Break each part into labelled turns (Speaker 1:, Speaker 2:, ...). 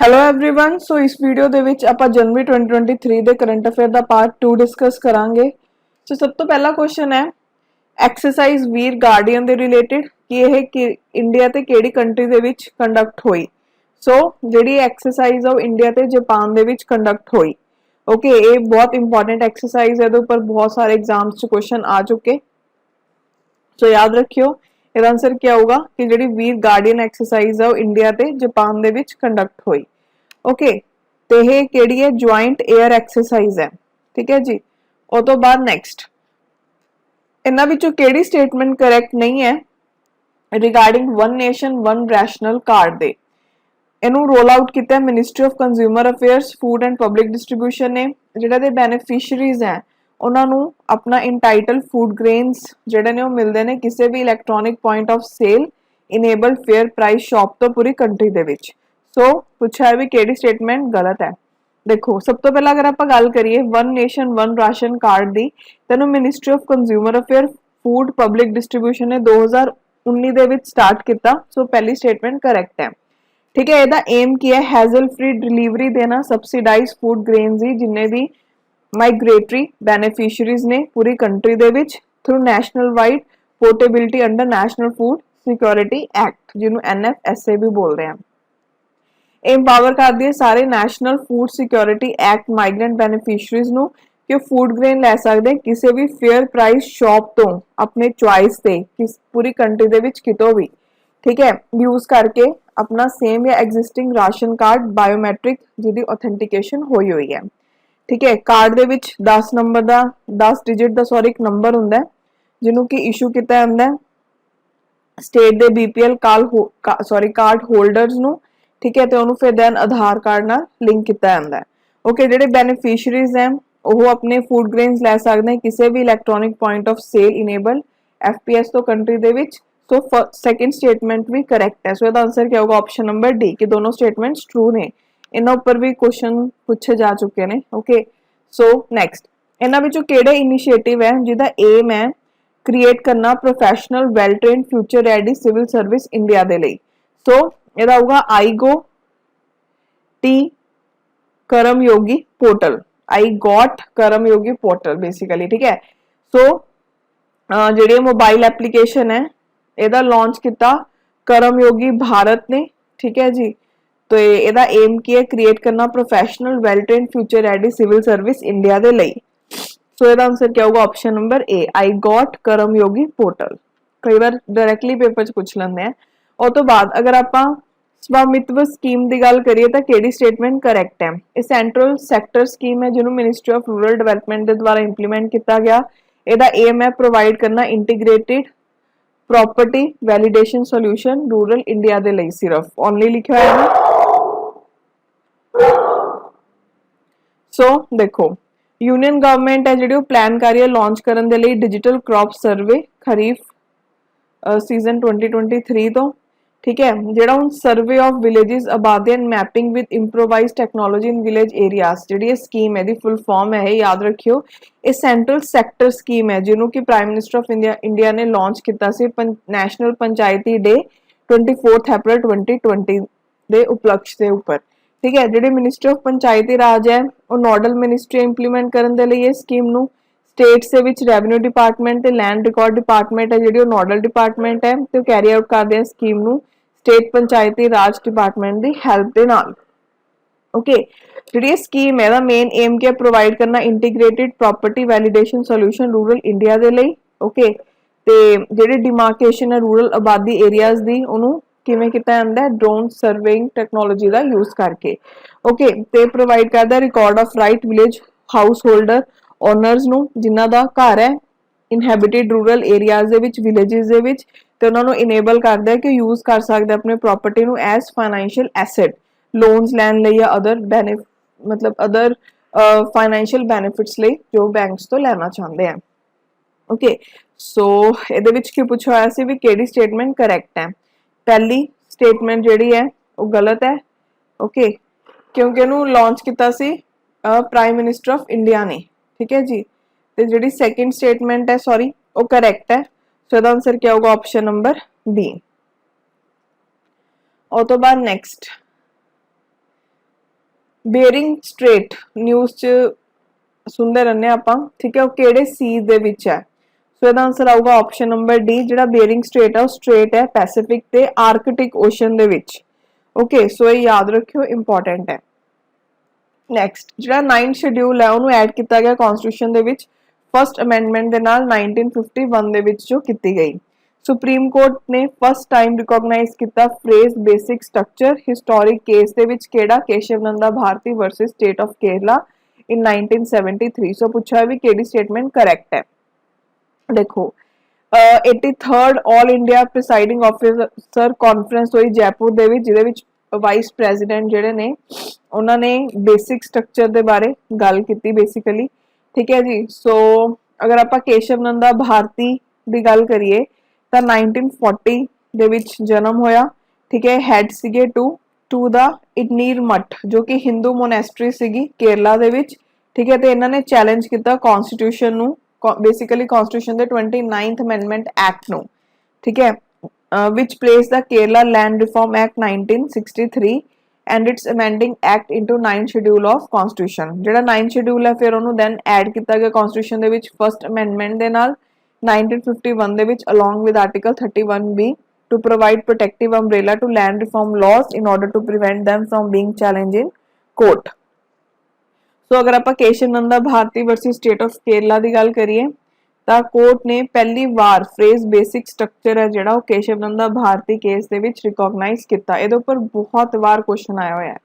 Speaker 1: Hello everyone. सो इस video ਦੇ ਵਿੱਚ ਆਪਾਂ ਜਨਵਰੀ 2023 ਦੇ ਕਰੰਟ ਅਫੇਅਰ ਦਾ ਪਾਰਟ 2 ਡਿਸਕਸ ਕਰਾਂਗੇ। ਸੋ ਸਭ ਤੋਂ ਪਹਿਲਾ ਕੁਐਸਚਨ ਹੈ ਐਕਸਰਸਾਈਜ਼ ਵੀਰ ਗਾਰਡੀਅਨ ਦੇ ਰਿਲੇਟਡ ਕਿ ਇਹ ਇੰਡੀਆ ਤੇ ਕਿਹੜੀ ਕੰਟਰੀ ਦੇ ਵਿੱਚ ਕੰਡਕਟ ਹੋਈ। ਸੋ ਜਿਹੜੀ ਐਕਸਰਸਾਈਜ਼ ਆ ਉਹ ਇੰਡੀਆ ਤੇ ਜਾਪਾਨ ਦੇ ਵਿੱਚ ਕੰਡਕਟ ਹੋਈ। ओके ये बहुत इंपॉर्टेंट एक्सरसाइज है, ऊपर बहुत सारे एग्जाम्स च क्वेश्चन आ चुके। सो याद रखियो ਇਹਦਾ आंसर क्या होगा कि ਜਿਹੜੀ ਵੀਰ ਗਾਰਡੀਅਨ ਐਕਸਰਸਾਈਜ਼ ਹੈ ਉਹ ਇੰਡੀਆ ਤੇ ਜਾਪਾਨ ਦੇ ਵਿੱਚ ਕੰਡਕਟ ਹੋਈ। ओके ਤੇ ਇਹ ਕਿਹੜੀ ਹੈ ਜੁਆਇੰਟ 에ਅਰ ਐਕਸਰਸਾਈਜ਼ ਹੈ। ਠੀਕ ਹੈ ਜੀ। ਉਸ ਤੋਂ ਬਾਅਦ ਨੈਕਸਟ ਇਹਨਾਂ ਵਿੱਚੋਂ ਕਿਹੜੀ ਸਟੇਟਮੈਂਟ ਕਰੈਕਟ ਨਹੀਂ ਹੈ regarding one nation one rational card ਦੇ। ਇਹਨੂੰ ਰੋਲ ਆਊਟ ਕੀਤਾ ministry of consumer affairs food and public distribution ਨੇ। ਜਿਹੜੇ ਦੇ ਬੈਨੀਫੀਸ਼ੀਅਰੀਜ਼ ਹੈ ਉਹਨਾਂ ਨੂੰ ਆਪਣਾ ਇੰਟਾਈਟਲ ਫੂਡ ਗ੍ਰੇਨਸ ਜਿਹੜੇ ਨੇ ਉਹ ਮਿਲਦੇ ਨੇ ਕਿਸੇ ਵੀ electronic point of sale enable fair price shop ਤੋਂ ਪੂਰੀ ਕੰਟਰੀ ਦੇ ਵਿੱਚ। ਸੋ ਪੁੱਛਿਆ ਹੈ ਵੀ ਕਿਹੜੀ ਸਟੇਟਮੈਂਟ ਗਲਤ ਹੈ। ਦੇਖੋ ਸਭ ਤੋਂ ਪਹਿਲਾਂ ਅਗਰ ਆਪਾਂ ਗੱਲ ਕਰੀਏ one nation one ration card ਦੀ ਤੈਨੂੰ ministry of consumer affair food public distribution ਨੇ 2019 ਦੇ ਵਿੱਚ ਸਟਾਰਟ ਕੀਤਾ। ਸੋ ਪਹਿਲੀ ਸਟੇਟਮੈਂਟ ਕਰੈਕਟ ਹੈ। ठीक है। ਇਹਦਾ एम ਕੀ ਹੈ ਹੈਜ਼ਲ ਫ੍ਰੀ ਡਿਲੀਵਰੀ ਦੇਣਾ ਸਬਸਿਡਾਈਜ਼ ਫੂਡ ਗ੍ਰੇਨਸ ਦੀ ਜਿੰਨੇ ਵੀ ਮਾਈਗ੍ਰੇਟਰੀ ਬੈਨੀਫੀਸ਼ੀਅਰੀਜ਼ ਨੇ ਪੂਰੀ ਕੰਟਰੀ ਦੇ ਵਿੱਚ through national wide portability under national food security act ਜਿਹਨੂੰ NFSA ਵੀ ਬੋਲਦੇ ਆ। एम्पावर करती है सारे national food security act migrant beneficiaries ਨੂੰ ਕਿ ਫੂਡ ਗ੍ਰੇਨ ਲੈ ਸਕਦੇ ਕਿਸੇ ਵੀ ਫੇਅਰ ਪ੍ਰਾਈਸ ਸ਼ਾਪ ਤੋਂ ਆਪਣੇ ਚੁਆਇਸ ਤੇ ਕਿਸ ਪੂਰੀ ਕੰਟਰੀ ਦੇ ਵਿੱਚ ਕਿਤੋਂ ਵੀ ਠੀਕ ਹੈ ਯੂਜ਼ ਕਰਕੇ अपना सेम या एग्जिस्टिंग राशन कार्ड बायोमैट्रिक जिहदी ऑथेंटिकेशन होई है। ठीक है। कार्ड दे विच 10 नंबर दा 10 डिजिट दा सॉरी एक नंबर हुंदा है जिन्हों की इशू किया जाता है स्टेट दे BPL कार्ड होल्डर्स नू। ठीक है। तो उन्होंने फिर दैन आधार कार्ड नाल लिंक किया जाता है। ओके जिहड़े बेनीफिशरीज हैं वो अपने फूड ग्रेन्स लै सकते हैं किसी भी electronic point of sale enable FPS तो कंट्री दे विच। सो सेकंड स्टेटमेंट भी करेक्ट है। सो इसका आंसर क्या होगा ऑप्शन नंबर डी कि दोनों स्टेटमेंट्स ट्रू ने। इन्हां ऊपर भी क्वेश्चन पूछे जा चुके हैं। ओके सो नैक्सट इन्हां विचों किहड़े इनिशिएटिव है जिहदा एम है क्रिएट करना professional well trained future ready civil service India दे लई। सो इहदा होगा I T Karmayogi portal iGOT Karmayogi portal basically. ठीक है। सो जिहड़ी मोबाइल एप्लीकेशन है ਇਹਦਾ ਲਾਂਚ ਕੀਤਾ ਕਰਮਯੋਗੀ ਭਾਰਤ ਨੇ। ਠੀਕ ਹੈ ਜੀ। तो ਇਹਦਾ ਏਮ ਕੀ ਹੈ ਕ੍ਰੀਏਟ ਕਰਨਾ professional well trained future ready civil service India ਦੇ ਲਈ। ਸੋ ਇਹਦਾ ਆਨਸਰ ਕੀ ਹੋਊਗਾ ਆਪਸ਼ਨ ਨੰਬਰ ਏ ਆਈ ਗॉट ਕਰਮਯੋਗੀ ਪੋਰਟਲ। ਕਈ ਵਾਰ ਡਾਇਰੈਕਟਲੀ ਪੇਪਰ 'ਚ ਪੁੱਛ ਲੈਂਦੇ ਆ। ਉਸ ਤੋਂ ਬਾਅਦ ਅਗਰ ਆਪਾਂ ਸਵਾਮਿਤਵ ਸਕੀਮ ਦੀ ਗੱਲ ਕਰੀਏ ਤਾਂ ਕਿਹੜੀ ਸਟੇਟਮੈਂਟ ਕਰੈਕਟ ਹੈ। ਇਹ ਸੈਂਟਰਲ ਸੈਕਟਰ ਸਕੀਮ ਹੈ ਜਿਹਨੂੰ ਮਿਨਿਸਟਰੀ ਆਫ ਰੂਰਲ ਡਿਵੈਲਪਮੈਂਟ ਦੇ ਦੁਆਰਾ ਇੰਪਲੀਮੈਂਟ ਕੀਤਾ ਗਿਆ। ਇਹਦਾ ਏਮ ਹੈ ਪ੍ਰੋਵਾਈਡ ਕਰਨਾ integrated property validation solution rural India दे लिए सिर्फ ओनली लिखा है ना। सो देखो यूनियन गवर्नमेंट है जी प्लान कर रही है लॉन्च करने के लिए digital crop survey kharif season 2023 तो। ठीक है। ਜਿਹੜਾ ਹੁਣ survey of villages Abadi and mapping with improvised technology in village areas ਜਿਹੜੀ ਇਹ ਸਕੀਮ ਹੈ ਦੀ ਫੁੱਲ ਫਾਰਮ ਹੈ ਯਾਦ ਰੱਖਿਓ ਇਹ ਸੈਂਟਰਲ ਸੈਕਟਰ ਸਕੀਮ ਹੈ ਜਿਹਨੂੰ ਕਿ ਪ੍ਰਾਈਮ ਮਿਨਿਸਟਰ ਆਫ ਇੰਡੀਆ ਨੇ ਲਾਂਚ ਕੀਤਾ ਸੀ ਨੈਸ਼ਨਲ ਪੰਚਾਇਤੀ ਡੇ 24 ਅਪ੍ਰੈਲ 2020 ਦੇ ਉਪਲਕਸ਼ ਦੇ ਉੱਪਰ। ਠੀਕ ਹੈ। ਜਿਹੜੇ ਮਿਨਿਸਟਰ ਆਫ ਪੰਚਾਇਤੀ ਰਾਜ ਹੈ ਉਹ ਨੋਡਲ ਮਿਨਿਸਟਰੀ ਇੰਪਲੀਮੈਂਟ ਕਰਨ ਦੇ ਲਈ ਇਹ ਸਕੀਮ ਨੂੰ स्टेट्स ਦੇ ਵਿੱਚ ਰੈਵਨਿਊ ਡਿਪਾਰਟਮੈਂਟ ਤੇ ਲੈਂਡ ਰਿਕਾਰਡ ਡਿਪਾਰਟਮੈਂਟ ਹੈ ਜਿਹੜੀ ਉਹ ਨੋਡਲ ਡਿਪਾਰਟਮੈਂਟ ਹੈ ਤੇ ਕੈਰੀ ਆਊਟ ਕਰਦੇ ਆ ਸਕੀਮ ਨੂੰ ਸਟੇਟ ਪੰਚਾਇਤੀ ਰਾਜ ਡਿਪਾਰਟਮੈਂਟ ਦੀ ਹੈਲਪ ਦੇ ਨਾਲ। ਓਕੇ ਜਿਹੜੀ ਇਹ ਸਕੀਮ ਹੈ ਦਾ ਮੇਨ ਏਮ ਕੀ ਹੈ ਪ੍ਰੋਵਾਈਡ ਕਰਨਾ integrated property validation solution rural India ਦੇ ਲਈ। ਓਕੇ ਤੇ ਜਿਹੜੀ ਡਿਮਾਰਕੇਸ਼ਨ ਹੈ ਰੂਰਲ ਆਬਾਦੀ ਏਰੀਆਜ਼ ਦੀ ਉਹਨੂੰ ਕਿਵੇਂ ਕੀਤਾ ਜਾਂਦਾ ਹੈ ਡਰੋਨ ਸਰਵੇਇੰਗ ਟੈਕਨੋਲੋਜੀ ਦਾ ਯੂਜ਼ ਕਰਕੇ। ਓਕੇ ਤੇ ਪ੍ਰੋਵਾਈਡ ਕਰਦਾ record of right village house holder honours ਨੂੰ ਜਿਨ੍ਹਾਂ ਦਾ ਘਰ ਹੈ ਇਨਹੈਬਿਟਡ ਰੂਰਲ ਏਰੀਆਜ਼ ਦੇ ਵਿੱਚ ਵਿਲੇजेस ਦੇ ਵਿੱਚ ਤੇ ਉਹਨਾਂ ਨੂੰ ਇਨੇਬਲ ਕਰਦਾ ਹੈ ਕਿ ਯੂਜ਼ ਕਰ ਸਕਦੇ ਆਪਣੇ ਪ੍ਰਾਪਰਟੀ ਨੂੰ ਐਜ਼ ਫਾਈਨੈਂਸ਼ੀਅਲ ਐਸੈਟ ਲੋਨਸ ਲੈਣ ਲਈ ਜਾਂ ਅਦਰ ਫਾਈਨੈਂਸ਼ੀਅਲ ਬੈਨੀਫਿਟਸ ਲਈ ਜੋ ਬੈਂਕਸ ਤੋਂ ਲੈਣਾ ਚਾਹੁੰਦੇ ਆ। ਓਕੇ ਸੋ ਇਹਦੇ ਵਿੱਚ ਕੀ ਪੁੱਛਿਆ ਹੋਇਆ ਸੀ ਵੀ ਕਿਹੜੀ ਸਟੇਟਮੈਂਟ ਕਰੈਕਟ ਹੈ। ਪਹਿਲੀ ਸਟੇਟਮੈਂਟ ਜਿਹੜੀ ਹੈ ਉਹ ਗਲਤ ਹੈ। ਓਕੇ ਕਿਉਂਕਿ ਇਹਨੂੰ ਲਾਂਚ ਕੀਤਾ ਸੀ ਪ੍ਰਾਈਮ ਮਿਨਿਸਟਰ ਆਫ ਇੰਡੀਆ ਨੇ। ठीक है जी। तो जी सेकंड स्टेटमेंट है सॉरी वो करेक्ट है। सो इसका आंसर क्या होगा ऑप्शन नंबर बी। और तो बाद नेक्स्ट ਬੇਰਿੰਗ ਸਟ੍ਰੇਟ ਨਿਊਜ਼ ਚ ਸੁਣਦੇ ਰਹਿੰਦੇ ਆਪਾਂ, ठीक है, वो ਕਿਹੜੇ ਸੀ ਦੇ ਵਿੱਚ ਹੈ? ਸੋ ਇਹਦਾ ਆਨਸਰ ਆਊਗਾ ਆਪਸ਼ਨ ਨੰਬਰ ਡੀ, ਜਿਹੜਾ ਬੇਰਿੰਗ ਸਟ੍ਰੇਟ ਹੈ ਉਹ ਸਟ੍ਰੇਟ ਹੈ ਪੈਸੀਫਿਕ ਤੇ ਆਰਕਟਿਕ ਓਸ਼ਨ ਦੇ ਵਿੱਚ। ਓਕੇ, ਸੋ ਇਹ ਯਾਦ ਰੱਖਿਓ, ਇੰਪੋਰਟੈਂਟ ਹੈ। ਨੈਕਸਟ, ਜਿਹੜਾ 9th ਸ਼ਡਿਊਲ ਹੈ ਉਹਨੂੰ ਐਡ ਕੀਤਾ ਗਿਆ ਕਨਸਟੀਟਿਊਸ਼ਨ ਦੇ ਵਿੱਚ ਫਸਟ ਅਮੈਂਡਮੈਂਟ ਦੇ ਨਾਲ 1951 ਦੇ ਵਿੱਚ ਜੋ ਕੀਤੀ ਗਈ। ਸੁਪਰੀਮ ਕੋਰਟ ਨੇ ਫਸਟ ਟਾਈਮ ਰਿਕੋਗਨਾਈਜ਼ ਕੀਤਾ phrase basic structure historic case ਦੇ ਵਿੱਚ ਕਿਹੜਾ? Keshavananda Bharati versus state of Kerala in 1973। So ਪੁੱਛਿਆ ਵੀ ਕਿਹੜੀ ਸਟੇਟਮੈਂਟ ਕਰੈਕਟ ਹੈ। ਦੇਖੋ 83rd all India presiding officer conference ਹੋਈ ਜੈਪੁਰ ਦੇ ਵਿੱਚ, ਜਿਹਦੇ ਵਿੱਚ ਵਾਈਸ ਪ੍ਰੈਜ਼ੀਡੈਂਟ ਜਿਹੜੇ ਨੇ ਉਹਨਾਂ ਨੇ ਬੇਸਿਕ ਸਟਰਕਚਰ ਦੇ ਬਾਰੇ ਗੱਲ ਕੀਤੀ ਬੇਸਿਕਲੀ। ਠੀਕ ਹੈ ਜੀ। ਸੋ ਅਗਰ ਆਪਾਂ ਕੇਸ਼ਵ ਨੰਦਾ ਭਾਰਤੀ ਦੀ ਗੱਲ ਕਰੀਏ ਤਾਂ 1940 ਦੇ ਵਿੱਚ ਜਨਮ ਹੋਇਆ। ਠੀਕ ਹੈ, ਹੈਡ ਸੀਗੇ ਟੂ ਦਾ ਇਡਨੀਰ ਮਠ ਜੋ ਕਿ ਹਿੰਦੂ ਮੋਨੈਸਟਰੀ ਸੀਗੀ ਕੇਰਲਾ ਦੇ ਵਿੱਚ। ਠੀਕ ਹੈ, ਤੇ ਇਹਨਾਂ ਨੇ ਚੈਲੰਜ ਕੀਤਾ ਕਨਸਟੀਟਿਊਸ਼ਨ ਨੂੰ, ਬੇਸਿਕਲੀ ਕਨਸਟੀਟਿਊਸ਼ਨ ਦੇ 29th ਅਮੈਂਡਮੈਂਟ ਐਕਟ ਨੂੰ। ਠੀਕ ਹੈ, which placed the Kerala Land Reform Act 1963 and its amending act into 9th schedule of constitution। ਜਿਹੜਾ 9th schedule ਹੈ ਫਿਰ ਉਹਨੂੰ then add ਕੀਤਾ ਗਿਆ constitution ਦੇ ਵਿੱਚ first amendment ਦੇ ਨਾਲ 1951 ਦੇ ਵਿੱਚ along with article 31B to provide protective umbrella to land reform laws in order to prevent them from being challenged in court। ਸੋ ਅਗਰ ਆਪਾਂ Keshav Nanda Bharati versus state of Kerala ਦੀ ਗੱਲ ਕਰੀਏ ਤਾਂ ਕੋਰਟ ਨੇ ਪਹਿਲੀ ਵਾਰ ਫਰੇਜ਼ ਬੇਸਿਕ ਸਟਰਕਚਰ ਹੈ ਜਿਹੜਾ ਉਹ ਕੇਸ਼ਵ ਨੰਦਾ ਭਾਰਤੀ ਕੇਸ ਦੇ ਵਿੱਚ ਰਿਕੋਗਨਾਈਜ਼ ਕੀਤਾ। ਇਹਦੇ ਉੱਪਰ ਬਹੁਤ ਵਾਰ ਕੁਐਸਚਨ ਆਇਆ ਹੋਇਆ ਹੈ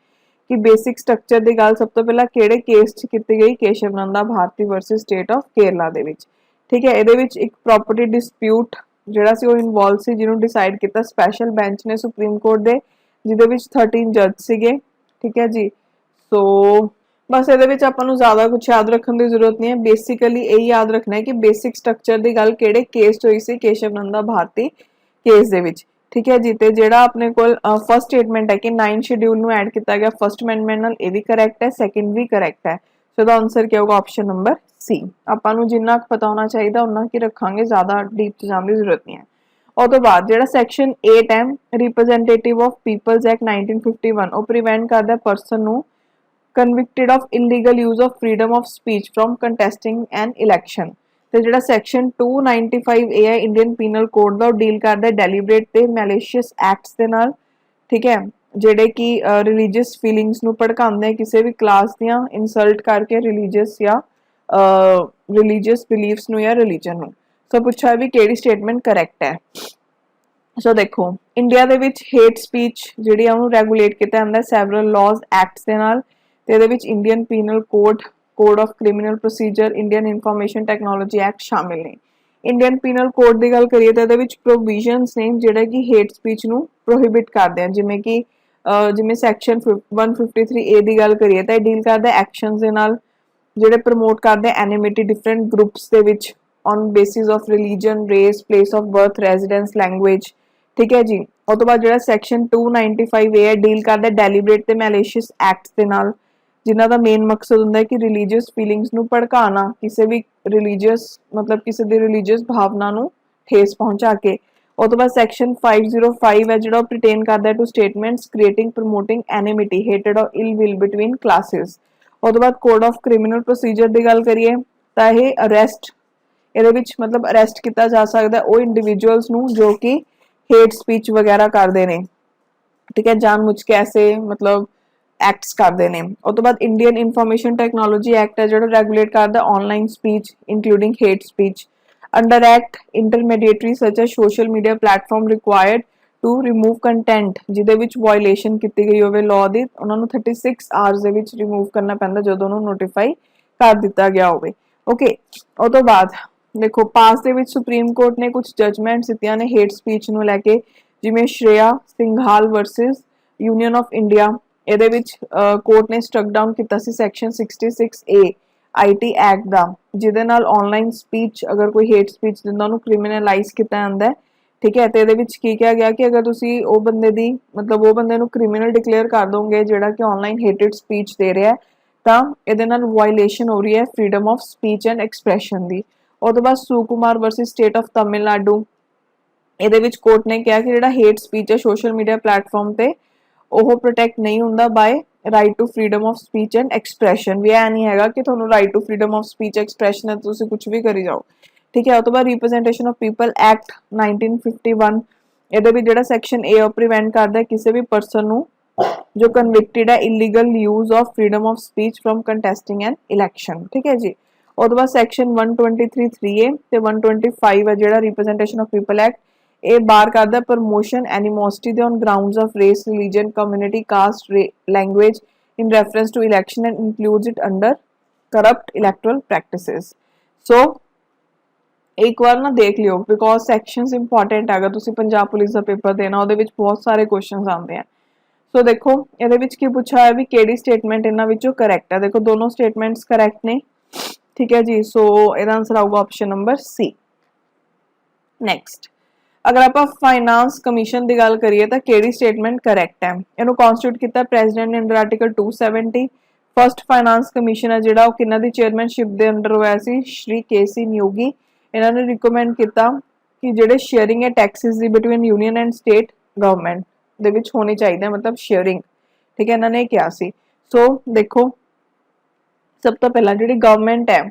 Speaker 1: ਕਿ ਬੇਸਿਕ ਸਟਰਕਚਰ ਦੀ ਗੱਲ ਸਭ ਤੋਂ ਪਹਿਲਾਂ ਕਿਹੜੇ ਕੇਸ 'ਚ ਕੀਤੀ ਗਈ? Keshav Nanda Bharati versus state of Kerala ਦੇ ਵਿੱਚ। ਠੀਕ ਹੈ, ਇਹਦੇ ਵਿੱਚ ਇੱਕ ਪ੍ਰੋਪਰਟੀ ਡਿਸਪਿਊਟ ਜਿਹੜਾ ਸੀ ਉਹ ਇਨਵੋਲਵ ਸੀ, ਜਿਹਨੂੰ ਡਿਸਾਈਡ ਕੀਤਾ ਸਪੈਸ਼ਲ ਬੈਂਚ ਨੇ ਸੁਪਰੀਮ ਕੋਰਟ ਦੇ, ਜਿਹਦੇ ਵਿੱਚ 13 ਜੱਜ ਸੀਗੇ। ਠੀਕ ਹੈ ਜੀ। ਸੋ ਬਸ ਇਹਦੇ ਵਿੱਚ ਆਪਾਂ ਨੂੰ ਜ਼ਿਆਦਾ ਕੁਝ ਯਾਦ ਰੱਖਣ ਦੀ ਜ਼ਰੂਰਤ ਨਹੀਂ ਹੈ, ਬੇਸਿਕਲੀ ਇਹ ਯਾਦ ਰੱਖਣਾ ਹੈ ਕਿ ਬੇਸਿਕ ਸਟਰਕਚਰ ਦੀ ਗੱਲ ਕਿਹੜੇ ਕੇਸ 'ਚ ਹੋਈ ਸੀ? ਕੇਸ਼ਵ ਨੰਦਾ ਭਾਰਤੀ ਕੇਸ ਦੇ ਵਿੱਚ। ਠੀਕ ਹੈ ਜੀ। ਤੇ ਜਿਹੜਾ ਆਪਣੇ ਕੋਲ ਫਸਟ ਸਟੇਟਮੈਂਟ ਹੈ ਕਿ 9 ਸ਼ਡਿਊਲ ਨੂੰ ਐਡ ਕੀਤਾ ਗਿਆ ਫਸਟ ਅਮੈਂਡਮੈਂਟ ਨਾਲ, ਇਹ ਵੀ ਕਰੈਕਟ ਹੈ, ਸੈਕਿੰਡ ਵੀ ਕਰੈਕਟ ਹੈ। ਸੋ ਦਾ ਆਨਸਰ ਕੀ ਹੋਊਗਾ? ਆਪਸ਼ਨ ਨੰਬਰ ਸੀ। ਆਪਾਂ ਨੂੰ ਜਿੰਨਾ ਪਤਾ ਹੋਣਾ ਚਾਹੀਦਾ ਉਹਨਾਂ ਕੀ ਰੱਖਾਂਗੇ, ਜ਼ਿਆਦਾ ਡੀਪ 'ਚ ਜਾਣ ਦੀ ਜ਼ਰੂਰਤ ਨਹੀਂ ਹੈ। ਉਹ ਤੋਂ ਬਾਅਦ ਜਿਹੜਾ ਸੈਕਸ਼ਨ 8 ਹੈ ਰਿਪਰੈਜ਼ੈਂਟੇਟਿਵ ਆਫ ਪੀਪਲਸ ਐਕਟ 1951, ਉਹ ਪ੍ਰੀਵੈਂਟ ਕਰਦਾ ਪਰਸਨ ਨੂੰ convicted of illegal use of freedom of speech from contesting an election। ਤੇ ਜਿਹੜਾ ਸੈਕਸ਼ਨ 295A ਹੈ ਇੰਡੀਅਨ ਪੀਨਲ ਕੋਡ ਦਾ, ਉਹ ਡੀਲ ਕਰਦਾ ਡੈਲੀਬਰੇਟ ਤੇ ਮੈਲੀਸ਼ੀਅਸ ਐਕਟਸ ਦੇ ਨਾਲ। ਠੀਕ ਹੈ, ਜਿਹੜੇ ਕਿ ਰਿਲੀਜੀਅਸ ਫੀਲਿੰਗਸ ਨੂੰ ਭੜਕਾਉਂਦੇ ਕਿਸੇ ਵੀ ਕਲਾਸ ਦੀਆਂ ਇਨਸਲਟ ਕਰਕੇ ਰਿਲੀਜੀਅਸ ਜਾਂ ਰਿਲੀਜੀਅਸ ਬਿਲੀਫਸ ਨੂੰ ਜਾਂ ਰਿਲੀਜਨ ਨੂੰ। ਸੋ ਪੁੱਛਿਆ ਵੀ ਕਿਹੜੀ ਸਟੇਟਮੈਂਟ ਕਰੈਕਟ ਹੈ। ਸੋ ਦੇਖੋ ਇੰਡੀਆ ਦੇ ਵਿੱਚ ਹੇਟ ਸਪੀਚ ਜਿਹੜੀ ਆ ਉਹਨੂੰ ਰੈਗੂਲੇਟ ਕੀਤਾ ਜਾਂਦਾ ਸੈਵਰਲ ਲਾਜ਼ ਐਕਟਸ ਦੇ ਨਾਲ, ਤੇ ਇਹਦੇ ਵਿੱਚ Indian penal code, code of criminal procedure, Indian information technology act ਸ਼ਾਮਿਲ ਨੇ। ਇੰਡੀਅਨ ਪੀਨਲ ਕੋਡ ਦੀ ਗੱਲ ਕਰੀਏ ਤਾਂ ਇਹਦੇ ਵਿੱਚ ਪ੍ਰੋਵੀਜ਼ਨਸ ਨੇ ਜਿਹੜੇ ਕਿ ਹੇਟ ਸਪੀਚ ਨੂੰ ਪ੍ਰੋਹਿਬਿਟ ਕਰਦੇ ਆ, ਜਿਵੇਂ ਸੈਕਸ਼ਨ 153A ਦੀ ਗੱਲ ਕਰੀਏ ਤਾਂ ਇਹ ਡੀਲ ਕਰਦਾ ਐਕਸ਼ਨਸ ਦੇ ਨਾਲ ਜਿਹੜੇ ਪ੍ਰਮੋਟ ਕਰਦੇ ਐਨਿਮਿਟੀ ਡਿਫਰੈਂਟ ਗਰੁੱਪਸ ਦੇ ਵਿੱਚ on basis of religion, race, place of birth, residence, language. ਠੀਕ ਹੈ ਜੀ। ਉਹ ਤੋਂ ਬਾਅਦ ਜਿਹੜਾ ਸੈਕਸ਼ਨ 295A ਹੈ ਡੀਲ ਕਰਦਾ ਡੈਲੀਬਰੇਟ ਤੇ ਮੈਲੀਸ਼ੀਅਸ ਐਕਟਸ ਦੇ ਨਾਲ, ਜਿਨ੍ਹਾਂ ਦਾ ਮੇਨ ਮਕਸਦ ਹੁੰਦਾ ਹੈ ਕਿ ਰਿਲੀਜੀਅਸ ਫੀਲਿੰਗਸ ਨੂੰ ਭੜਕਾਉਣਾ, ਕਿਸੇ ਵੀ ਰਿਲੀਜੀਅਸ ਮਤਲਬ ਕਿਸੇ ਦੀ ਰਿਲੀਜੀਅਸ ਭਾਵਨਾ ਨੂੰ ਠੇਸ ਪਹੁੰਚਾ ਕੇ। ਉਹ ਤੋਂ ਬਾਅਦ ਸੈਕਸ਼ਨ 505 ਹੈ ਜਿਹੜਾ ਉਹ ਪ੍ਰਟੇਨ ਕਰਦਾ to statements creating promoting enmity, ਹੇਟਡ or ill will between classes. ਉਹ ਤੋਂ ਬਾਅਦ ਕੋਡ ਆਫ ਕ੍ਰਿਮੀਨਲ ਪ੍ਰੋਸੀਜਰ ਦੀ ਗੱਲ ਕਰੀਏ ਤਾਂ ਇਹ ਅਰੈਸਟ, ਇਹਦੇ ਵਿੱਚ ਮਤਲਬ ਅਰੈਸਟ ਕੀਤਾ ਜਾ ਸਕਦਾ ਉਹ ਇੰਡੀਵਿਜੂਅਲਸ ਨੂੰ ਜੋ ਕਿ ਹੇਟ ਸਪੀਚ ਵਗੈਰਾ ਕਰਦੇ ਨੇ। ਠੀਕ ਹੈ, ਜਾਣਬੁੱਝ ਕੇ ਐਸੇ ਮਤਲਬ ਐਕਟਸ ਕਰਦੇ ਨੇ। ਉਹ ਤੋਂ ਬਾਅਦ ਇੰਡੀਅਨ ਇਨਫੋਰਮੇਸ਼ਨ ਟੈਕਨੋਲੋਜੀ ਐਕਟ ਹੈ ਜਿਹੜਾ ਰੈਗੂਲੇਟ ਕਰਦਾ online speech including hate speech. Under act intermediary such as social media platform required to remove content ਜਿਹਦੇ ਵਿੱਚ ਵਾਇਲੇਸ਼ਨ ਕੀਤੀ ਗਈ ਹੋਵੇ ਲਾਅ ਦੀ, ਉਹਨਾਂ ਨੂੰ 36 ਆਵਰਸ ਦੇ ਵਿੱਚ ਰਿਮੂਵ ਕਰਨਾ ਪੈਂਦਾ ਜਦੋਂ ਉਹਨੂੰ ਨੋਟੀਫਾਈ ਕਰ ਦਿੱਤਾ ਗਿਆ ਹੋਵੇ। ਓਕੇ, ਉਹ ਤੋਂ ਬਾਅਦ ਦੇਖੋ ਪਾਸ ਦੇ ਵਿੱਚ ਸੁਪਰੀਮ ਕੋਰਟ ਨੇ ਕੁਝ ਜਜਮੈਂਟਸ ਦਿੱਤੀਆਂ ਨੇ ਹੇਟ ਸਪੀਚ ਨੂੰ ਲੈ ਕੇ, ਜਿਵੇਂ Shreya Singhal versus union of India. ਇਹਦੇ ਵਿੱਚ ਕੋਰਟ ਨੇ ਸਟਰਕ ਡਾਊਨ ਕੀਤਾ ਸੀ ਸੈਕਸ਼ਨ 66A IT ਐਕਟ ਦਾ, ਜਿਹਦੇ ਨਾਲ ਆਨਲਾਈਨ ਸਪੀਚ ਅਗਰ ਕੋਈ ਹੇਟ ਸਪੀਚ ਦਿੰਦਾ ਉਹਨੂੰ ਕ੍ਰਿਮੀਨਲਾਈਜ਼ ਕੀਤਾ ਜਾਂਦਾ ਹੈ। ਠੀਕ ਹੈ, ਤੇ ਇਹਦੇ ਵਿੱਚ ਕੀ ਕਿਹਾ ਗਿਆ ਕਿ ਅਗਰ ਤੁਸੀਂ ਉਹ ਬੰਦੇ ਦੀ ਮਤਲਬ ਉਹ ਬੰਦੇ ਨੂੰ ਕ੍ਰਿਮੀਨਲ ਡਿਕਲੇਅਰ ਕਰ ਦੋਗੇ ਜਿਹੜਾ ਕਿ ਆਨਲਾਈਨ ਹੇਟਡ ਸਪੀਚ ਦੇ ਰਿਹਾ ਹੈ, ਤਾਂ ਇਹਦੇ ਨਾਲ ਵਾਇਲੇਸ਼ਨ ਹੋ ਰਹੀ ਹੈ freedom of speech and expression ਦੀ। ਉਹ ਤੋਂ ਬਾਅਦ Sukumar versus state of Tamil Nadu, ਇਹਦੇ ਵਿੱਚ ਕੋਰਟ ਨੇ ਕਿਹਾ ਕਿ ਜਿਹੜਾ ਹੇਟ ਸਪੀਚ ਹੈ ਸੋਸ਼ਲ ਮੀਡੀਆ ਪਲੇਟਫਾਰਮ ਤੇ ਉਹ ਪ੍ਰੋਟੈਕਟ ਨਹੀਂ ਹੁੰਦਾ by right to freedom of speech and expression भी ऐ नहीं हैगा कि तुहानू right to freedom of speech expression है तुसी कुछ भी करी जाओ ठीक है। उस तो बाद रिप्रेजेंटेशन ऑफ पीपल एक्ट 1951 ਇਹਦੇ ਵੀ ਜਿਹੜਾ ਸੈਕਸ਼ਨ A ਉਹ ਪ੍ਰੀਵੈਂਟ ਕਰਦਾ ਕਿਸੇ ਵੀ ਪਰਸਨ ਨੂੰ ਜੋ ਕਨਵਿਕਟਡ ਹੈ illegal use of freedom of speech from contesting an election ਠੀਕ ਹੈ ਜੀ। ਉਹ ਤੋਂ ਬਾਅਦ ਸੈਕਸ਼ਨ 123(3)A ਤੇ 125 ਹੈ ਜਿਹੜਾ ਰਿਪਰੈਜ਼ੈਂਟੇਸ਼ਨ ਆਫ ਪੀਪਲ ਐਕਟ ਇਹ ਬਾਰ ਕਰਦਾ ਪ੍ਰਮੋਸ਼ਨ ਐਨੀਮੋਸਿਟੀ ਦੇ on grounds of race religion community caste language in reference to election and includes it under corrupt electoral practices. So एक बार ना देख लियो बिकॉज सैक्शंस इंपॉर्टेंट है अगर तुसी पंजाब पुलिस का पेपर देना ਉਹਦੇ ਵਿੱਚ बहुत सारे क्वेश्चंस आते हैं। सो देखो ਇਹਦੇ ਵਿੱਚ ਕੀ ਪੁੱਛਾ ਹੈ ਵੀ ਕਿਹੜੀ ਸਟੇਟਮੈਂਟ ਇਹਨਾਂ ਵਿੱਚੋਂ ਕਰੈਕਟ ਹੈ। देखो दोनों स्टेटमेंट्स करेक्ट ने ठीक है जी। सो ਇਹਦਾ ਆਨਸਰ ਆਊਗਾ ਆਪਸ਼ਨ ਨੰਬਰ C। ਨੈਕਸਟ अगर आप फाइनांस कमीशन की गल करिए तो किहड़ी स्टेटमेंट करैक्ट है। इन्हू कॉन्स्टिट्यूट किया प्रेजिडेंट ने under article 270। First finance commission है जिहड़ा किन्हां दी चेयरमैनशिप के अंडर होया सी श्री KC नियोगी। इन्होंने रिकमेंड किया कि जिहड़े शेयरिंग है टैक्सिस दी between union and state government दे विच होनी चाहिए मतलब शेयरिंग ठीक है इन्होंने कहा सी। सो देखो सब तो पहला जिहड़ी गवर्नमेंट है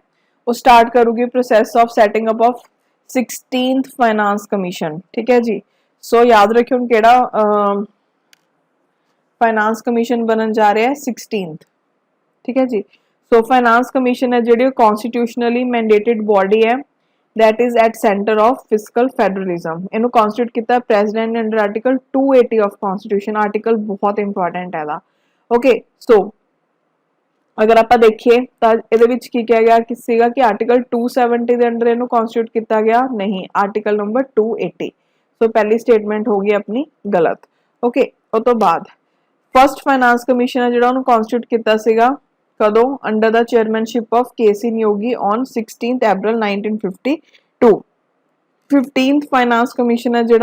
Speaker 1: वो स्टार्ट करूगी process of setting up of 16th finance commission ठीक है जी। सो याद रखियो हुण केड़ा फाइनांस कमीशन बनन जा रहा है 16th ठीक है जी। सो फाइनांस कमीशन है जिहड़ी कॉन्स्टिट्यूशनली मैंडेटेड बॉडी है that is at centre of physical federalism. इनू कॉन्स्टिट्यूट किया प्रेजिडेंट ने under article 280 of constitution. Article बहुत इंपॉर्टेंट है ओके। सो अगर आप देखिए तो ये की कहा गया कि आर्टिकल 270 के अंडर इनू कॉन्स्टिट्यूट किया गया नहीं आर्टिकल नंबर 280। सो पहली स्टेटमेंट होगी अपनी गलत ओके। उस तो बाद फर्स्ट फाइनांस कमीशन है जो कॉन्स्टिट्यूट किया कदों under the chairmanship of KC Neogi on 16 April 1952। 15th finance commission है जो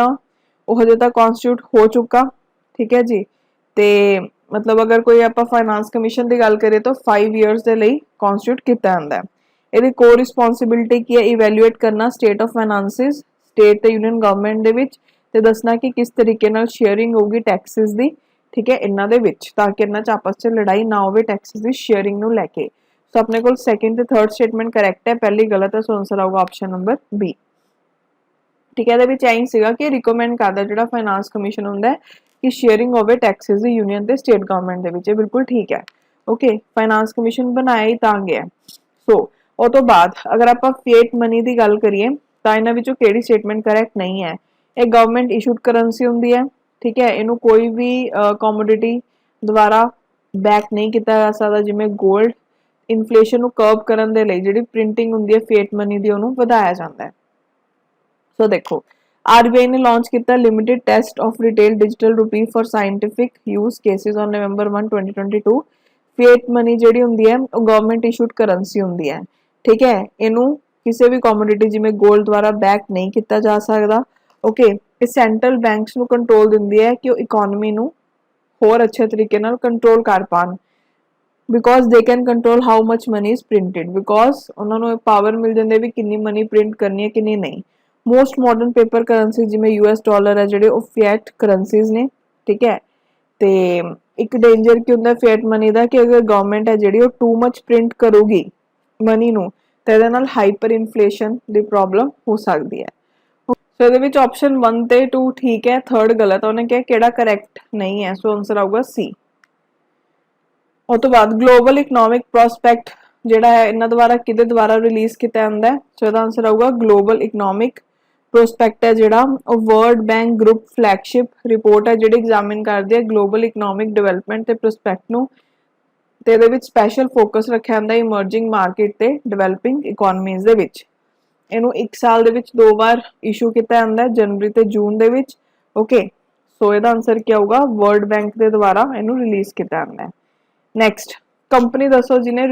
Speaker 1: हजे तक कॉन्स्टिट्यूट हो चुका ठीक है जी। ते मतलब अगर कोई आप फाइनांस कमीशन की गल करें तो 5 ईयर्स के लिए कॉन्स्टिट्यूट किया जाता है। ये को रिस्पॉन्सिबिलिटी की है इवैल्यूएट करना स्टेट ऑफ फाइनांसिस स्टेट ते यूनियन गवर्नमेंट दे विच ते दसना कि किस तरीके नाल शेयरिंग होगी टैक्सिस दी ठीक है इन्हां दे विच ताकि इन्हां च आपस च लड़ाई ना होवे टैक्सिस दी शेयरिंग नूं लैके। सो अपने कोल सैकेंड ते थर्ड स्टेटमेंट करैक्ट है पहली गलत है। सो आंसर आऊगा ऑप्शन नंबर B ठीक है। ये आई सीगा कि रिकमेंड करदा जिहड़ा फाइनांस कमीशन हुंदा है कि शेयरिंग होवे टैक्सिस दी यूनियन ते स्टेट गवर्नमेंट दे विच बिल्कुल ठीक है ओके। फाइनांस कमीशन बनाया ही तां गया। सो उस तो बाद अगर आप फिएट मनी की गल करिए तो इन्हां विचों किहड़ी स्टेटमेंट करैक्ट नहीं है। एक गवर्नमेंट इशूड करंसी हुंदी है ठीक है। इनू कोई भी कमोडिटी द्वारा बैक नहीं किया जा सकता जिवें गोल्ड इन्फ्लेशन नूं कर्ब करन दे लई जिहड़ी प्रिंटिंग हुंदी है फिएट मनी दी उहनूं वधाया जाता है। सो देखो RBI ने लॉन्च किया limited test of retail digital rupee for scientific use cases on November 1 2022। Fiat money जिहड़ी हुंदी है वो गवर्नमेंट इशूड करंसी हुंदी है ठीक है। इनू किसी भी कमोडिटी जिवें गोल्ड द्वारा बैक नहीं किया जा सकता ओके। ये सेंट्रल बैंक्स नूं कंट्रोल दिंदी है कि वो इकोनॉमी नूं होर अच्छे तरीके नाल कंट्रोल कर पान because they can control how much money is printed because उन्होंने पावर मिल जाती है भी कितनी मनी प्रिंट करनी है कितनी नहीं। मोस्ट मॉडर्न पेपर करंसी जिवें US डॉलर है जिहड़े फिएट करंसीज ने ठीक है। तो एक डेंजर की हुंदा फिएट मनी का कि अगर गवर्नमेंट है जिहड़ी टू मच प्रिंट करूगी मनी नूं तो इहदे नाल हाइपर इन्फ्लेशन की प्रॉब्लम हो सकती है। सो इहदे विच ऑप्शन 1 ते 2 ठीक है थर्ड गलत है उन्हें कहा किहड़ा करैक्ट नहीं है। सो आंसर आऊगा C। उस तो बाद ग्लोबल इकनॉमिक प्रोस्पैक्ट जिहड़ा है इन्हां द्वारा किहदे द्वारा रिलीज किया जाता है। सो इहदा आंसर आऊगा ग्लोबल इकनॉमिक प्रोस्पैक्ट है जिहड़ा world bank group flagship report है जिहड़ी एग्जामिन करदी है ग्लोबल इकनॉमिक डिवेलपमेंट ते प्रोस्पैक्ट नूं ते इहदे विच स्पैशल फोकस रखिया जांदा इमर्जिंग मार्केट ते डिवेलपिंग इकोनॉमीज दे विच। इनू एक साल दे विच 2 बार इशू किया जाता है जनवरी ते जून दे विच ओके। सो इहदा आंसर क्या होगा वर्ल्ड बैंक के द्वारा इनू रिलीज किया जाता है। नैक्सट कंपनी दसो जिन्हें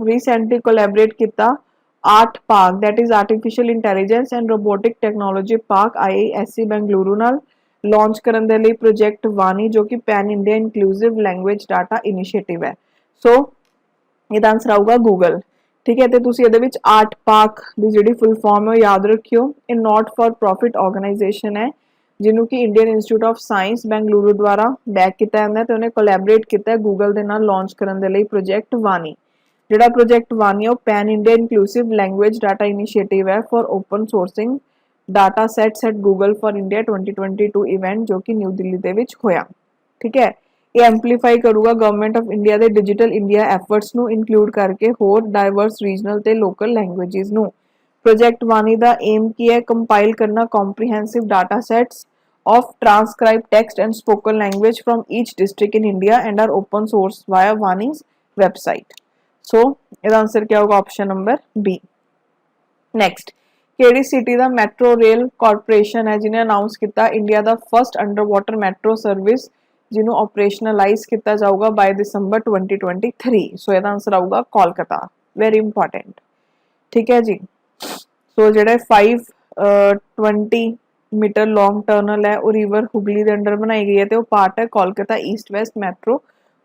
Speaker 1: रिसेंटली कोलैबोरेट किया art park that is artificial intelligence and robotic technology park IISc Bengaluru नाल लॉन्च करने दे लई प्रोजेक्ट वानी जो कि pan India inclusive language data initiative है। सो इसदा आंसर आऊगा गूगल ठीक है। तो तुसीं इहदे विच आर्ट पार्क दी जिहड़ी फुल फॉर्म है याद रखियो ये नॉट फॉर प्रॉफिट ऑर्गेनाइजेशन है ਜਿਹਨੂੰ ਕਿ Indian institute of science Bengaluru ਦੁਆਰਾ ਬੈਕ ਕੀਤਾ ਜਾਂਦਾ ਤੇ ਉਹਨੇ ਕੋਲੈਬੋਰੇਟ ਕੀਤਾ ਗੂਗਲ ਦੇ ਨਾਲ ਲਾਂਚ ਕਰਨ ਦੇ ਲਈ ਪ੍ਰੋਜੈਕਟ ਵਾਨੀ। ਜਿਹੜਾ ਪ੍ਰੋਜੈਕਟ ਵਾਨੀ ਉਹ pan India inclusive language data initiative ਹੈ for open sourcing data sets at Google for India 2022 event ਜੋ ਕਿ ਨਿਊ ਦਿੱਲੀ ਦੇ ਵਿੱਚ ਹੋਇਆ। ਠੀਕ ਹੈ, ਇਹ ਐਂਪਲੀਫਾਈ ਕਰੂਗਾ ਗਵਰਨਮੈਂਟ ਆਫ ਇੰਡੀਆ ਦੇ ਡਿਜੀਟਲ ਇੰਡੀਆ ਐਫਰਟਸ ਨੂੰ ਇਨਕਲੂਡ ਕਰਕੇ ਹੋਰ ਡਾਈਵਰਸ ਰੀਜਨਲ ਤੇ ਲੋਕਲ ਲੈਂਗੁਏजेस ਨੂੰ। प्रोजेक्ट वानी का एम की है कंपाइल करना comprehensive data sets of transcribed text and spoken language from each district in India and are open source via Vani's website. So, इसका आंसर क्या होगा? Option number B. नेक्स्ट, केड़ी सिटी का मैट्रो रेल कॉरपोरेशन है जिन्हें announce किया India का first underwater metro service जिन्हों ऑपरेशनलाइज किया जाऊगा बाय दिसंबर 2023। सो इसका आंसर आऊगा कोलकाता। Very important. ठीक है जी। सो जो 520 मीटर लॉन्ग टनल है वो रिवर हुगली के अंडर बनाई गई है तो पार्ट है Kolkata east west metro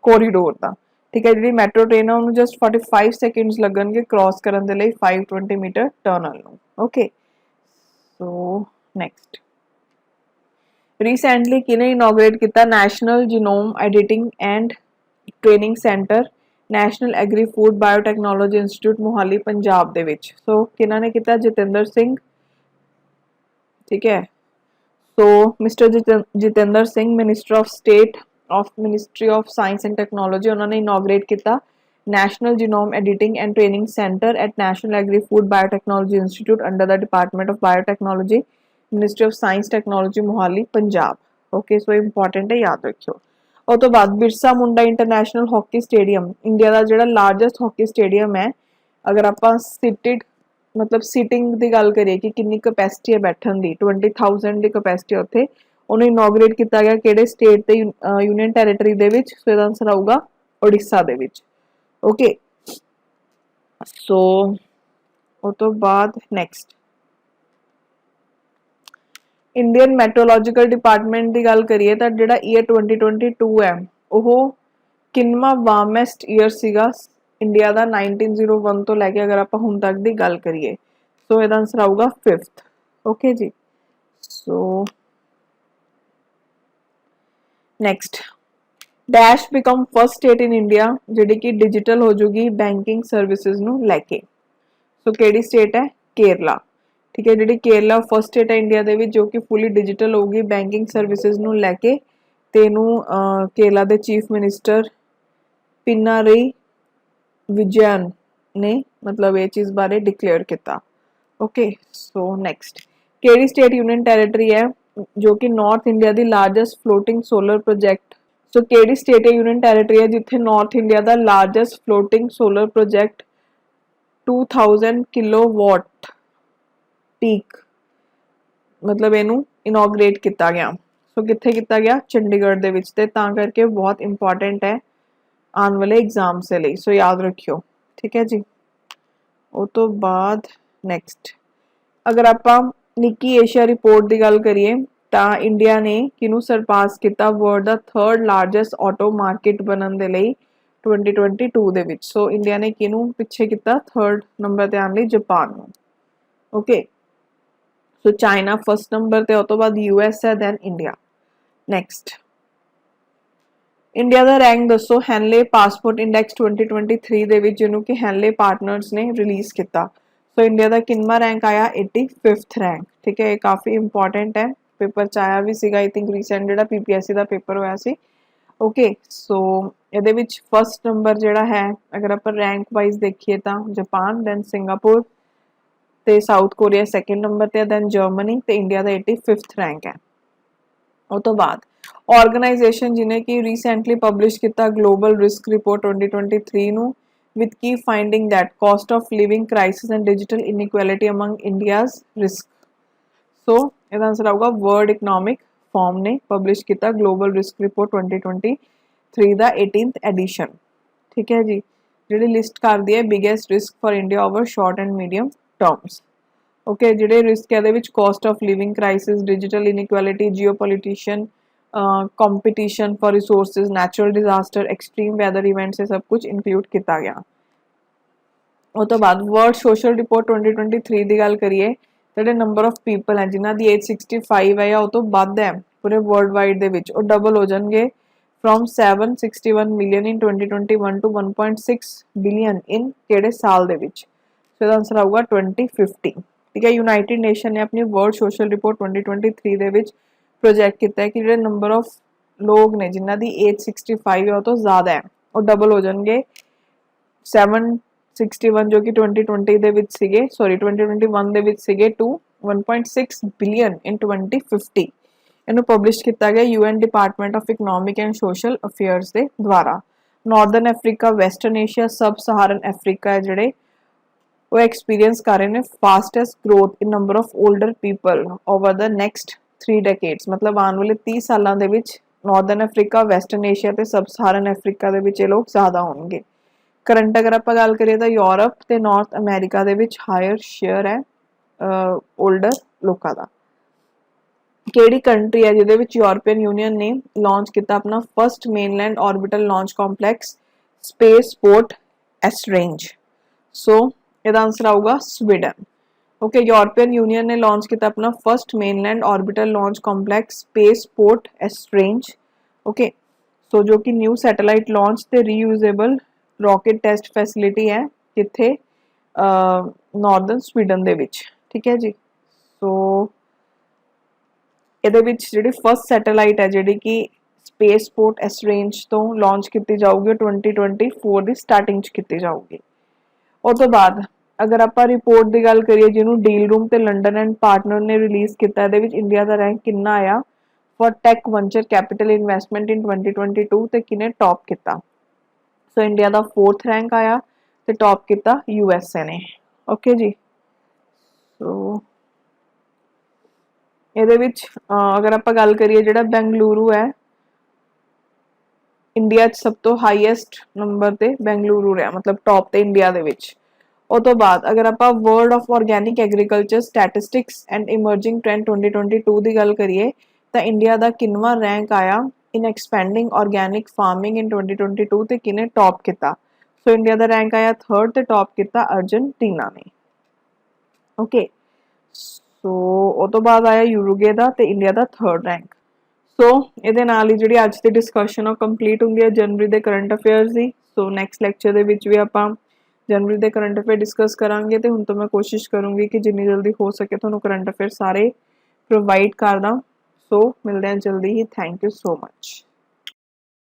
Speaker 1: corridor का। ठीक है, जी मैट्रो ट्रेन है उन्होंने जस्ट 45 सेकंड्स लगणगे क्रॉस करने के लिए 520 metre tunnel. Okay, so next, recently किने इनॉग्रेट किया national genome editing and training centre national agri food biotechnology institute Mohali Punjab दे विच। सो किन्हां ने किया? जितेंद्र सिंह। ठीक है, so mister Jitendra Singh minister of state of ministry of science and technology उन्होंने इनॉग्रेट किया national genome editing and training centre at national agri food biotechnology institute under the department of biotechnology ministry of science technology Mohali Punjab. Okay, so important है, याद रखियो। और तो बाद Birsa Munda international hockey stadium India का जो लार्जेस्ट हॉकी स्टेडियम है। अगर आप सिटिड मतलब सीटिंग की गल करिए कि कितनी कैपेसिटी है बैठन की 20,000 की कैपेसिटी उत्थे उन्हें इनॉग्रेट किया गया किहड़े स्टेट ते यूनियन टैरेटरी दे विच। सो इसदा आंसर आऊगा उड़ीसा दे विच। ओके, सो उस तो बाद नेक्स्ट इंडियन मैट्रोलॉजिकल डिपार्टमेंट की गल करिए तो जिहड़ा ईयर 2022 है वह किनवा वार्मेस्ट ईयर सीगा इंडिया का 1901 तो लैके अगर आप हुण तक की गल करिए। सो इसदा आंसर आऊगा 5th। ओके जी, so next, dash become first state in India जिहड़ी कि डिजिटल हो जूगी बैंकिंग सर्विसेज नूं लैके। सो केड़ी स्टेट है? केरला। ठीक है, जिहड़ी केरला फर्स्ट स्टेट है इंडिया दे विच जो कि फुली डिजिटल होगी बैंकिंग सर्विसेज नूं लैके ते इहनूं केरला दे चीफ मिनिस्टर पिनारई विजयन ने मतलब ये चीज़ बारे डिक्लेयर किया। ओके, सो नेक्स्ट, केड़ी स्टेट यूनियन टैरेटरी है जो कि नॉर्थ इंडिया की लार्जेस्ट फ्लोटिंग सोलर प्रोजेक्ट। सो केड़ी स्टेट यूनियन टैरेटरी है जिथे नॉर्थ इंडिया का largest floating solar project 2000 kilowatt peak मतलब इनू इनॉग्रेट किया गया। सो कित्थे किया गया? चंडीगढ़ दे विच ते तां करके बहुत इंपॉर्टेंट है आने वाले एग्जाम से लिए। सो याद रखियो। ठीक है जी, उस तो बाद नेक्स्ट अगर आप निकी एशिया रिपोर्ट की गल करिए तो इंडिया ने किनू सरपास किया वर्ल्ड का 3rd लार्जेस्ट ऑटो मार्केट बनने के लिए 2022 दे विच। सो इंडिया ने किनू पिछे किया? 3rd नंबर ते आने Japan. Okay, so China first number ते उस तो बाद यूएस है दैन इंडिया। नेक्स्ट, इंडिया का रैंक दसो हैनले पासपोर्ट इंडैक्स 2023 दे विच जिन्हों कि हैनले पार्टनर्स ने रिलीज़ किया। सो इंडिया का किनवा रैंक आया? 85th rank. ठीक है, ये काफ़ी इंपॉर्टेंट है, पेपर च आया भी सीगा आई थिंक रीसेंट जो पीपीएससी का पेपर होया सी। ओके, सो ये विच फर्स्ट नंबर जोड़ा है अगर आप रैंक वाइज देखिए तो जापान दैन सिंगापुर ते साउथ कोरिया सैकेंड नंबर ते दैन जर्मनी ते इंडिया का 85th रैंक है। उस तो बाद ऑर्गेनाइजेशन जिन्हें कि रिसेंटली पब्लिश किया ग्लोबल रिस्क रिपोर्ट 2023 नू विद की finding that cost of living crisis and digital inequality among India's risk. So इसका आंसर आऊगा वर्ल्ड इकनॉमिक फॉर्म ने पब्लिश किया ग्लोबल रिस्क रिपोर्ट 2023 का 18th एडिशन। ठीक है जी, जी लिस्ट कर दी है biggest risk for India over short and medium terms. Okay, जिहड़े रिस्क है विच cost of living crisis digital inequality geopolitical competition for resources natural disaster extreme weather events से सब कुछ इंक्लूड किया गया। उस तो बाद वर्ल्ड सोशल रिपोर्ट 2023 की गल करिए ਜਿਹੜੇ ਨੰਬਰ ਆਫ ਪੀਪਲ ਹੈ ਜਿਨ੍ਹਾਂ ਦੀ ਏਜ 65 ਹੈ ਜਾਂ ਉਹ ਤੋਂ ਵੱਧ ਹੈ ਪੂਰੇ ਵਰਲਡ ਵਾਈਡ ਦੇ ਵਿੱਚ, ਉਹ ਡਬਲ ਹੋ ਜਾਣਗੇ from 761 million in 2021 to 1.6 billion in ਕਿਹੜੇ ਸਾਲ ਦੇ ਵਿੱਚ। ਸੋ ਇਹਦਾ ਆਨਸਰ ਆਊਗਾ 2050। ਠੀਕ ਹੈ, ਯੂਨਾਈਟਿਡ ਨੇਸ਼ਨ ਨੇ ਆਪਣੀ ਵਰਲਡ ਸੋਸ਼ਲ ਰਿਪੋਰਟ 2023 ਦੇ ਵਿੱਚ ਪ੍ਰੋਜੈਕਟ ਕੀਤਾ ਹੈ ਕਿ ਜਿਹੜੇ ਨੰਬਰ ਆਫ ਲੋਕ ਨੇ ਜਿਨ੍ਹਾਂ ਦੀ ਏਜ 65 ਹੈ ਉਹ ਤੋਂ ਜ਼ਿਆਦਾ ਹੈ ਉਹ ਡਬਲ ਹੋ ਜਾਣਗੇ 761 ਜੋ ਕਿ 2020 ਦੇ ਵਿੱਚ ਸੀਗੇ 2021 ਦੇ ਵਿੱਚ ਸੀਗੇ to 1.6 ਬਿਲੀਅਨ in 2050। ਇਹਨੂੰ ਪਬਲਿਸ਼ ਕੀਤਾ ਗਿਆ UN department of economic and social affairs ਦੇ ਦੁਆਰਾ। ਨਾਰਦਰਨ ਅਫਰੀਕਾ, ਵੈਸਟਰਨ ਏਸ਼ੀਆ, ਸਬ ਸਹਾਰਨ ਅਫਰੀਕਾ ਹੈ ਜਿਹੜੇ ਉਹ ਐਕਸਪੀਰੀਅੰਸ ਕਰ ਰਹੇ ਨੇ fastest growth in number of older people over the next 3 ਡੈਕੇਡਸ। ਮਤਲਬ ਆਉਣ ਵਾਲੇ 30 ਸਾਲਾਂ ਦੇ ਵਿੱਚ ਨਾਰਦਰਨ ਅਫਰੀਕਾ, ਵੈਸਟਰਨ ਏਸ਼ੀਆ ਤੇ ਸਬ ਸਹਾਰਨ ਅਫਰੀਕਾ ਦੇ ਵਿੱਚ ਇਹ ਲੋਕ ਜ਼ਿਆਦਾ ਹੋਣਗੇ। ਕਰੰਟ ਅਗਰ ਆਪਾਂ ਗੱਲ ਕਰੀਏ ਤਾਂ ਯੂਰਪ ਤੇ ਨਾਰਥ ਅਮਰੀਕਾ ਦੇ ਵਿੱਚ ਹਾਇਰ ਸ਼ੇਅਰ ਹੈ 올ਡਰ ਲੋਕਾਂ ਦਾ। ਕਿਹੜੀ ਕੰਟਰੀ ਹੈ ਜਿਹਦੇ ਵਿੱਚ ਯੂਰਪੀਅਨ ਯੂਨੀਅਨ ਨੇ ਲਾਂਚ ਕੀਤਾ ਆਪਣਾ first mainland orbital launch complex space port Esrange. So ਇਹਦਾ ਆਨਸਰ ਆਊਗਾ ਸਵੀਡਨ। ਓਕੇ, ਯੂਰਪੀਅਨ ਯੂਨੀਅਨ ਨੇ ਲਾਂਚ ਕੀਤਾ ਆਪਣਾ first mainland orbital launch complex space port Esrange. Okay, so ਜੋ ਕਿ ਨਿਊ ਸੈਟੇਲਾਈਟ ਲਾਂਚ ਤੇ ਰੀਯੂਜ਼ੇਬਲ ਰॉकेट ਟੈਸਟ ਫੈਸਿਲਿਟੀ ਹੈ ਕਿੱਥੇ ਨਾਰਦਰਨ ਸਵੀਡਨ ਦੇ ਵਿੱਚ। ਠੀਕ ਹੈ ਜੀ, ਸੋ ਇਹਦੇ ਵਿੱਚ ਜਿਹੜੀ ਫਸਟ ਸੈਟੇਲਾਈਟ ਹੈ ਜਿਹੜੀ ਕਿ ਸਪੇਸ ਪੋਰਟ ਐਸਟਰੇਂਜ ਤੋਂ ਲਾਂਚ ਕੀਤੀ ਜਾਊਗੀ 2024 ਦੀ ਸਟਾਰਟਿੰਗ 'ਚ ਕੀਤੀ ਜਾਊਗੀ। ਉਹ ਤੋਂ ਬਾਅਦ ਅਗਰ ਆਪਾਂ ਰਿਪੋਰਟ ਦੀ ਗੱਲ ਕਰੀਏ ਜਿਹਨੂੰ ਡੀਲ ਰੂਮ ਤੇ ਲੰਡਨ ਐਂਡ ਪਾਰਟਨਰ ਨੇ ਰਿਲੀਜ਼ ਕੀਤਾ, ਇਹਦੇ ਵਿੱਚ ਇੰਡੀਆ ਦਾ ਰੈਂਕ ਕਿੰਨਾ ਆਇਆ for tech venture capital investment in 2022 ਤੇ ਕਿਨੇ ਟੌਪ ਕੀਤਾ। ਸੋ ਇੰਡੀਆ ਦਾ 4th ਰੈਂਕ ਆਇਆ ਤੇ ਟੌਪ ਕੀਤਾ ਯੂਐਸਏ ਨੇ। ਓਕੇ ਜੀ, ਸੋ ਇਹਦੇ ਵਿੱਚ ਅਗਰ ਆਪਾਂ ਗੱਲ ਕਰੀਏ ਜਿਹੜਾ ਬੈਂਗਲੁਰੂ ਹੈ ਇੰਡੀਆ 'ਚ ਸਭ ਤੋਂ ਹਾਈਐਸਟ ਨੰਬਰ ਤੇ ਬੈਂਗਲੁਰੂ ਰਿਹਾ, ਮਤਲਬ ਟੌਪ ਤੇ ਇੰਡੀਆ ਦੇ ਵਿੱਚ। ਉਹ ਤੋਂ ਬਾਅਦ ਅਗਰ ਆਪਾਂ world of organic agriculture statistics and emerging trend 2022 ਦੀ ਗੱਲ ਕਰੀਏ ਤਾਂ ਇੰਡੀਆ ਦਾ ਕਿੰਨਵਾਂ ਰੈਂਕ ਆਇਆ ਇਨ ਐਕਸਪੈਂਡਿੰਗ ਆਰਗੈਨਿਕ ਫਾਰਮਿੰਗ ਇਨ 2022 ਤੇ ਕਿਨੇ ਟੌਪ ਕੀਤਾ। ਸੋ ਇੰਡੀਆ ਦਾ ਰੈਂਕ ਆਇਆ 3rd ਤੇ ਟੌਪ ਕੀਤਾ ਅਰਜਨਟੀਨਾ ਨੇ। ਓਕੇ, ਸੋ ਉਹ ਤੋਂ ਬਾਅਦ ਆਇਆ ਯੂਰੂਗੇ ਦਾ ਤੇ ਇੰਡੀਆ ਦਾ 3rd ਰੈਂਕ। ਸੋ ਇਹਦੇ ਨਾਲ ਹੀ ਜਿਹੜੀ ਅੱਜ ਦੀ ਡਿਸਕਸ਼ਨ ਉਹ ਕੰਪਲੀਟ ਹੁੰਦੀ ਹੈ ਜਨਵਰੀ ਦੇ ਕਰੰਟ ਅਫੇਅਰਸ ਦੀ। ਸੋ ਨੈਕਸਟ ਲੈਕਚਰ ਦੇ ਵਿੱਚ ਵੀ ਆਪਾਂ ਜਨਵਰੀ ਦੇ ਕਰੰਟ ਅਫੇਅਰ ਡਿਸਕਸ ਕਰਾਂਗੇ ਤੇ ਹੁਣ ਤੋਂ ਮੈਂ ਕੋਸ਼ਿਸ਼ ਕਰੂੰਗੀ ਕਿ ਜਿੰਨੀ ਜਲਦੀ ਹੋ ਸਕੇ ਤੁਹਾਨੂੰ ਕਰੰਟ ਅਫੇਅਰ ਸਾਰੇ ਪ੍ਰੋਵਾਈਡ ਕਰਦਾ। ਸੋ ਮਿਲਦੇ ਹਾਂ ਜਲਦੀ ਹੀ। Thank you so much.